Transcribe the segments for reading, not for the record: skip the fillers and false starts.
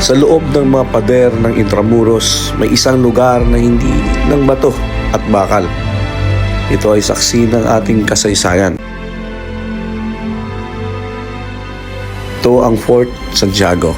Sa loob ng mga pader ng Intramuros, may isang lugar na hindi ng bato at bakal. Ito ay saksi ng ating kasaysayan. Ito ang Fort Santiago.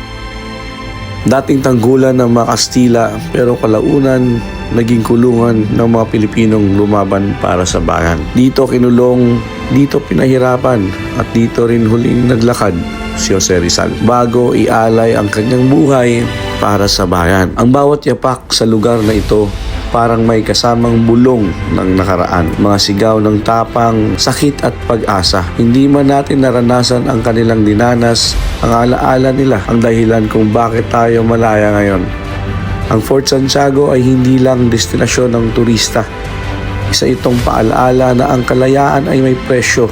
Dating tanggulan ng mga Kastila pero kalaunan naging kulungan ng mga Pilipinong lumaban para sa bayan. Dito kinulong, dito pinahirapan at dito rin huling naglakad si Jose Rizal bago ialay ang kanyang buhay para sa bayan. Ang bawat yapak sa lugar na ito parang may kasamang bulong ng nakaraan. Mga sigaw ng tapang, sakit at pag-asa. Hindi man natin naranasan ang kanilang dinanas, ang alaala nila ang dahilan kung bakit tayo malaya ngayon. Ang Fort Santiago ay hindi lang destinasyon ng turista. Isa itong paalaala na ang kalayaan ay may presyo.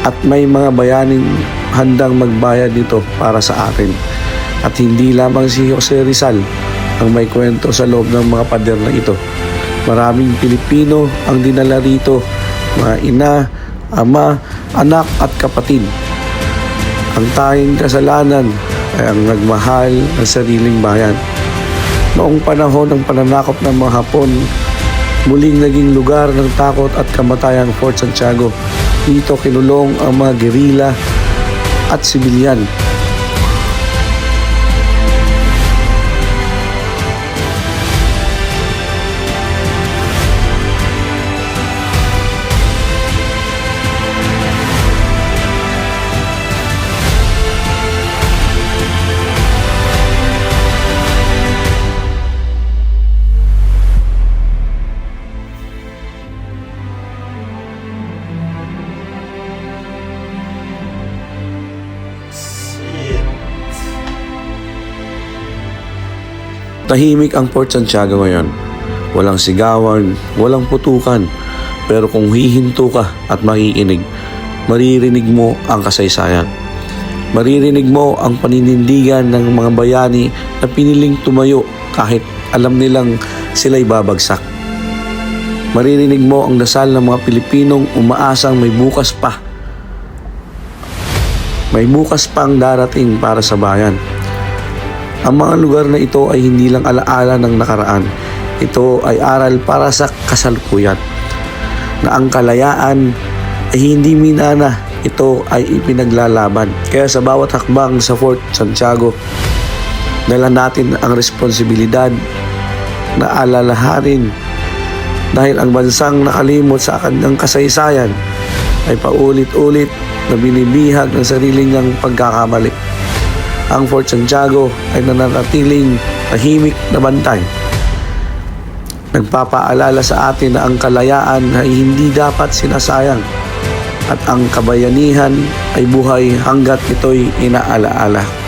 At may mga bayaning handang magbayad nito para sa atin. At hindi lamang si Jose Rizal ang may kwento sa loob ng mga pader na ito. Maraming Pilipino ang dinala rito, mga ina, ama, anak at kapatid. Ang tanging kasalanan ay ang nagmahal ng sariling bayan. Noong panahon ng pananakop ng mga Hapon, muling naging lugar ng takot at kamatayang Fort Santiago. Dito kinulong ang mga gerilla at sibilyan. Tahimik ang Fort Santiago ngayon. Walang sigawan, walang putukan. Pero kung hihinto ka at makikinig, maririnig mo ang kasaysayan. Maririnig mo ang paninindigan ng mga bayani na piniling tumayo kahit alam nilang sila'y babagsak. Maririnig mo ang dasal ng mga Pilipinong umaasang may bukas pa. May bukas pang darating para sa bayan. Ang mga lugar na ito ay hindi lang alaala ng nakaraan. Ito ay aral para sa kasalukuyan. Na ang kalayaan ay hindi minana, ito ay ipinaglalaban. Kaya sa bawat hakbang sa Fort Santiago, dala natin ang responsibilidad na alalahanin dahil ang bansang nakalimot sa kanyang kasaysayan ay paulit-ulit na binibihag ng sarili niyang pagkakamali. Ang Fort Santiago ay nananatiling tahimik na bantay. Nagpapaalala sa atin na ang kalayaan ay hindi dapat sinasayang at ang kabayanihan ay buhay hanggat ito'y inaalaala.